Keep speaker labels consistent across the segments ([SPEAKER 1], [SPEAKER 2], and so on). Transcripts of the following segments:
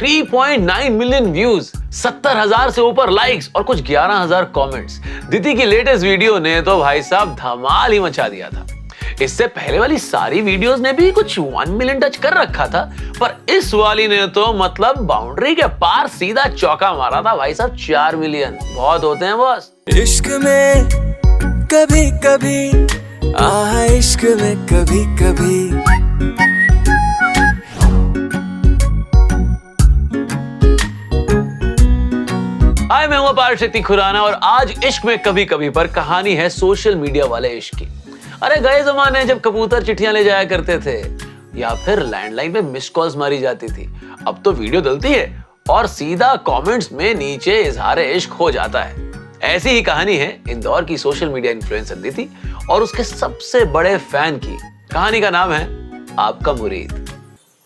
[SPEAKER 1] 3.9 million views, 70,000 से ऊपर likes और कुछ 11,000 कमेंट्स। दिति की लेटेस्ट वीडियो ने तो भाई साहब धमाल ही मचा दिया था। इससे पहले वाली सारी वीडियोस ने भी कुछ 1 मिलियन टच कर रखा था, पर इस वाली ने तो मतलब बाउंड्री के पार सीधा चौका मारा था भाई साहब। 4 मिलियन बहुत होते हैं बॉस।
[SPEAKER 2] इश्क में कभी कभी इश्क में कभी कभी।
[SPEAKER 1] हाय, मैं हूं पारशक्ति खुराना और आज इश्क में कभी कभी पर कहानी है सोशल मीडिया वाले इश्क की। अरे गए जमाने जब कबूतर चिट्ठियां ले जाया करते थे या फिर लैंडलाइन पे मिस कॉल्स मारी जाती थी, अब तो वीडियो डलती है और सीधा कमेंट्स में नीचे इजहार इश्क हो जाता है। ऐसी ही कहानी है इंदौर की सोशल मीडिया इन्फ्लुएंसर दिति और उसके सबसे बड़े फैन की। कहानी का नाम है आपका मुरीद।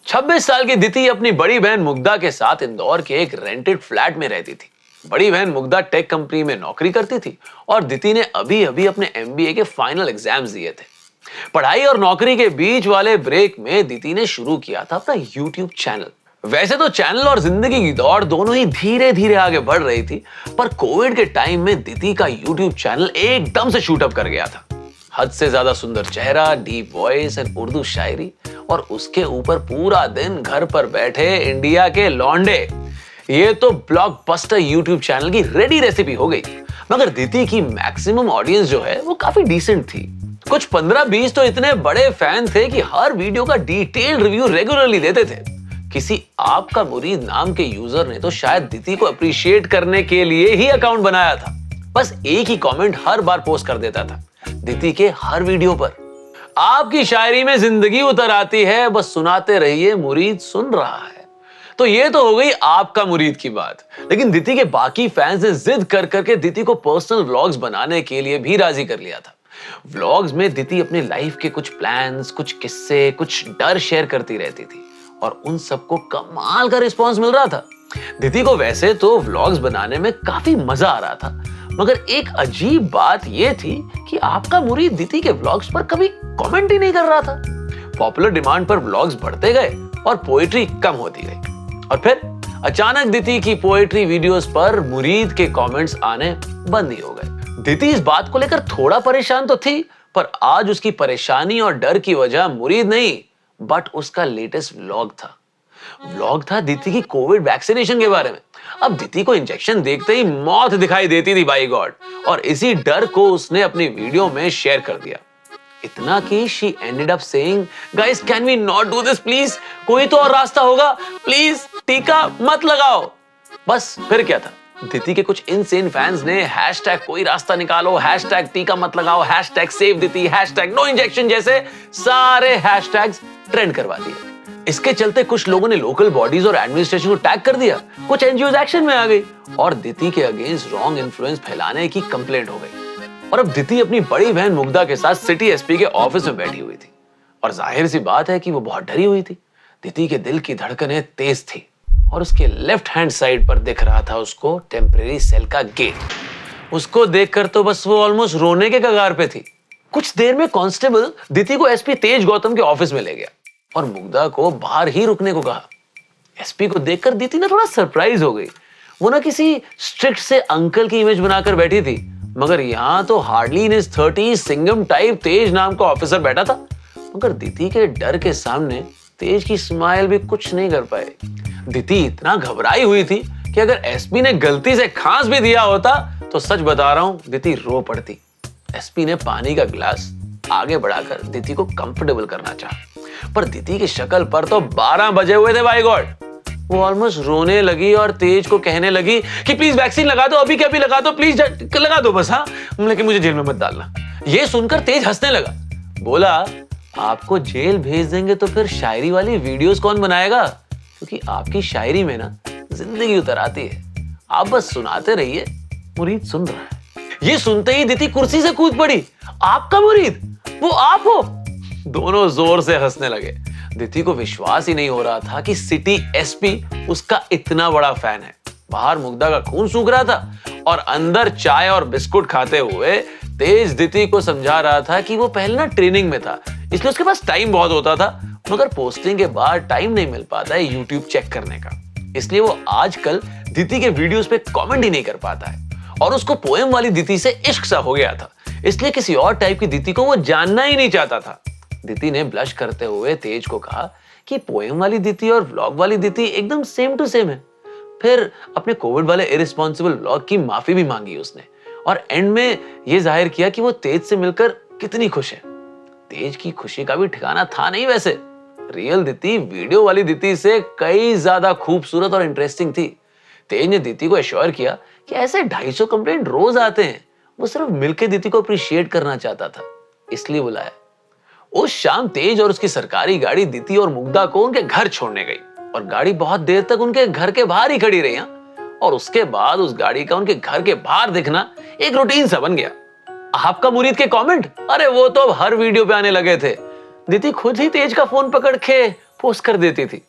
[SPEAKER 1] 26 साल की दिति अपनी बड़ी बहन मुग्धा के साथ इंदौर के एक रेंटेड फ्लैट में रहती थी। बड़ी बहन मुग्धा टेक कंपनी में नौकरी करती थी और दिति ने अभी अभी अपने MBA के फाइनल एग्जाम्स दिए थे। पढ़ाई और नौकरी के बीच वाले ब्रेक में दिति ने शुरू किया था अपना YouTube चैनल। वैसे तो चैनल और जिंदगी की दौड़ दोनों ही धीरे धीरे आगे बढ़ रही थी, पर कोविड के टाइम में दिति का YouTube चैनल एकदम से शूट अप कर गया था। हद से ज्यादा सुंदर चेहरा, डीप वॉइस एंड उर्दू शायरी और उसके ऊपर पूरा दिन घर पर बैठे इंडिया के लौंडे। ये तो ब्लॉकबस्टर YouTube चैनल की रेडी रेसिपी हो गई। मगर दिति की मैक्सिमम ऑडियंस जो है वो काफी डिसेंट थी। कुछ 15-20 तो इतने बड़े फैन थे कि हर वीडियो का डिटेल रिव्यू रेगुलरली देते थे। किसी आपका मुरीद नाम के यूजर ने तो शायद दिति को अप्रिशिएट करने के लिए ही अकाउंट बनाया था। बस एक ही कमेंट हर बार पोस्ट कर देता था दिति के हर वीडियो पर, आपकी शायरी में जिंदगी उतर आती है, बस सुनाते रहिए, मुरीद सुन रहा है। तो ये तो हो गई आपका मुरीद की बात, लेकिन दिति के बाकी फैंस ने जिद कर करके दिति को पर्सनल व्लॉग्स बनाने के लिए भी राजी कर लिया था। व्लॉग्स में दिति अपने लाइफ के कुछ प्लान्स, कुछ किस्से, कुछ डर शेयर करती रहती थी और उन सबको कमाल का रिस्पांस मिल रहा था। दिति को वैसे तो व्लॉग्स बनाने में काफी मजा आ रहा था, मगर एक अजीब बात यह थी कि आपका मुरीद दिति के व्लॉग्स पर कभी कमेंट ही नहीं कर रहा था। पॉपुलर डिमांड पर व्लॉग्स बढ़ते गए और पोएट्री कम होती गई और फिर अचानक दिति की पोएट्री वीडियोस पर मुरीद के कमेंट्स आने बंद ही हो गए। दिति इस बात को लेकर थोड़ा परेशान तो थी, पर आज उसकी परेशानी और डर की वजह मुरीद नहीं बट उसका लेटेस्ट व्लॉग था। व्लॉग था दिति की कोविड वैक्सीनेशन के बारे में। अब दिति को इंजेक्शन देखते ही मौत दिखाई देती थी बाई गॉड, और इसी डर को उसने अपनी वीडियो में शेयर कर दिया। इतना कि she ended up saying, guys, can we not do this please? कोई तो और रास्ता होगा, प्लीज टीका मत लगाओ। बस फिर क्या था, दिति के कुछ इनसेन फैंस ने हैशटैग कोई रास्ता निकालो, हैशटैग टीका मत लगाओ, हैशटैग सेव दिति, हैशटैग नो इंजेक्शन जैसे सारे हैशटैग्स ट्रेंड करवा दिए। इसके चलते कुछ लोगों ने लोकल बॉडीज और एडमिनिस्ट्रेशन को टैग कर दिया, कुछ एनजीओ एक्शन में आ गई और दिति के अगेंस्ट रॉन्ग इन्फ्लुएंस फैलाने की कंप्लेंट हो गई। और अब दिति अपनी बड़ी बहन मुग्धा के साथ सिटी SP के ऑफिस में बैठी हुई थी और जाहिर सी बात है कि वो बहुत डरी हुई थी। दिति के दिल की धड़कनें तेज थी और उसके लेफ्ट हैंड साइड पर दिख रहा था उसको टेम्परेरी सेल का गेट। उसको देखकर तो बस वो ऑलमोस्ट रोने के कगार पे थी। कुछ देर में कांस्टेबल दिति को SP तेज गौतम के ऑफिस में ले गया और मुग्धा को बाहर ही रुकने को कहा। SP को देखकर दिति ना थोड़ा सरप्राइज हो गई। वो ना किसी स्ट्रिक्ट से अंकल की इमेज बनाकर बैठी थी, मगर यहाँ तो hardly in his 30 Singham type तेज नाम का ऑफिसर बैठा था। मगर दिति के डर के सामने तेज की स्माइल भी कुछ नहीं कर पाए। दिति इतना घबराई हुई थी कि अगर SP ने गलती से खांस भी दिया होता तो सच बता रहा हूं दिति रो पड़ती। SP ने पानी का गिलास आगे बढ़ाकर दिति को कंफर्टेबल करना चाहा, पर दिति की शक्ल पर तो 12 बजे हुए थे बाय गॉड। वो ऑलमोस्ट रोने लगी और तेज को कहने लगी कि प्लीज वैक्सीन लगा दो, अभी के अभी लगा दो, प्लीज लगा दो बस, हाँ, लेकिन मुझे जेल में मत डालना। ये सुनकर तेज हंसने लगा, बोला आपको जेल भेज देंगे तो फिर शायरी वाली वीडियोस कौन बनाएगा, क्योंकि आपकी शायरी में ना जिंदगी उतर आती है, आप बस सुनाते रहिए, मुरीद सुन रहा है। ये सुनते ही दिति कुर्सी से कूद पड़ी, आपका मुरीद, वो आप हो। दोनों जोर से हंसने लगे। दिति को विश्वास ही नहीं हो रहा था कि सिटी SP उसका इतना बड़ा फैन है। बाहर मुग्धा का खून सूख रहा था और अंदर चाय और बिस्कुट खाते हुए तेज दिति को समझा रहा था कि वो पहले ना ट्रेनिंग में था, इसलिए उसके पास टाइम बहुत होता था, मगर पोस्टिंग के बाद टाइम नहीं मिल पाता है YouTube चेक करने का। इसलिए वो आजकल दिति के वीडियोस पे कमेंट ही नहीं कर पाता है और उसको पोएम वाली दिति से इश्क सा हो गया था, इसलिए किसी और टाइप की दिति को वो जानना ही नहीं चाहता था। दिति ने ब्लश करते हुए तेज को कहा कि पोएम वाली दिति और व्लॉग वाली दिति एकदम सेम टू सेम है। फिर अपने कोविड वाले इरिस्पॉन्सिबल व्लॉग की माफी भी मांगी उसने और एंड में ये जाहिर किया कि वो तेज से मिलकर कितनी खुश है। तेज की खुशी का भी ठिकाना था नहीं वैसे। रियल दिति वीडियो वाली दिति से कई ज्यादा खूबसूरत और इंटरेस्टिंग थी। तेज ने दिति को एश्योर किया कि ऐसे 250 कंप्लेंट रोज आते हैं, वो सिर्फ मिलके दिति को अप्रिशिएट करना चाहता था, इसलिए बुलाया। उस शाम तेज और उसकी सरकारी गाड़ी दिति और मुग्धा को उनके घर छोड़ने गई और गाड़ी बहुत देर तक उनके घर के बाहर ही खड़ी रही। और उसके बाद उस गाड़ी का उनके घर के बाहर दिखना एक रूटीन सा बन गया। आपका मुरीद के कमेंट, अरे वो तो अब हर वीडियो पे आने लगे थे। दिति खुद ही तेज का फोन पकड़ के पोस्ट कर देती थी।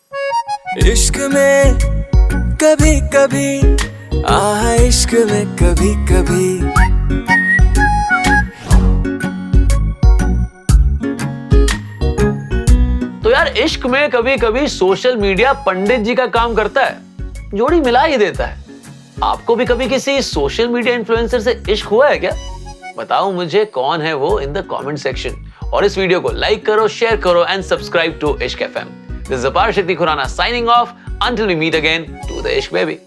[SPEAKER 2] इश्क में कभी कभी, इश्क में कभी कभी।
[SPEAKER 1] तो यार इश्क में कभी कभी सोशल मीडिया पंडित जी का काम करता है, जोड़ी मिला ही देता है। आपको भी कभी किसी सोशल मीडिया इन्फ्लुएंसर से इश्क हुआ है क्या? बताओ मुझे कौन है वो इन द कमेंट सेक्शन। और इस वीडियो को लाइक करो, शेयर करो and subscribe to Ishq FM। This is Aparshakti Khurana signing off. Until we meet again, to the Ishq baby.